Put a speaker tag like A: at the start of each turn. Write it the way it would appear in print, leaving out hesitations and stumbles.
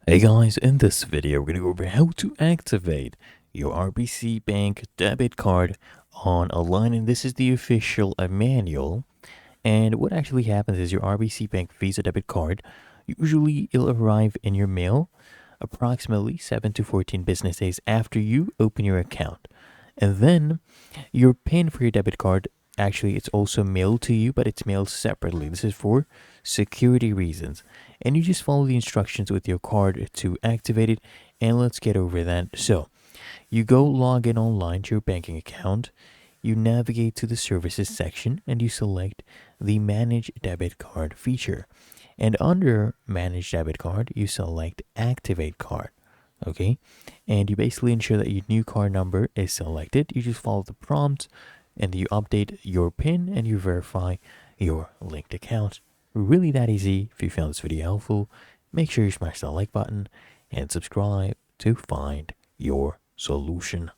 A: Hey guys, in this video, we're going to go over how to activate your RBC Bank debit card on a line, and this is the official manual. And what actually happens is your RBC Bank Visa debit card, usually it'll arrive in your mail approximately 7 to 14 business days after you open your account. And then your PIN for your debit card, actually it's also mailed to you, but it's mailed separately. This is for security reasons. And you just follow the instructions with your card to activate it. And let's get over that. So you go log in online to your banking account. You navigate to the services section and you select the manage debit card feature. And under manage debit card, you select activate card. Okay, and you basically ensure that your new card number is selected. You just follow the prompts and you update your PIN and you verify your linked account. Really that easy. If you found this video helpful, make sure you smash that like button and subscribe to find your solution.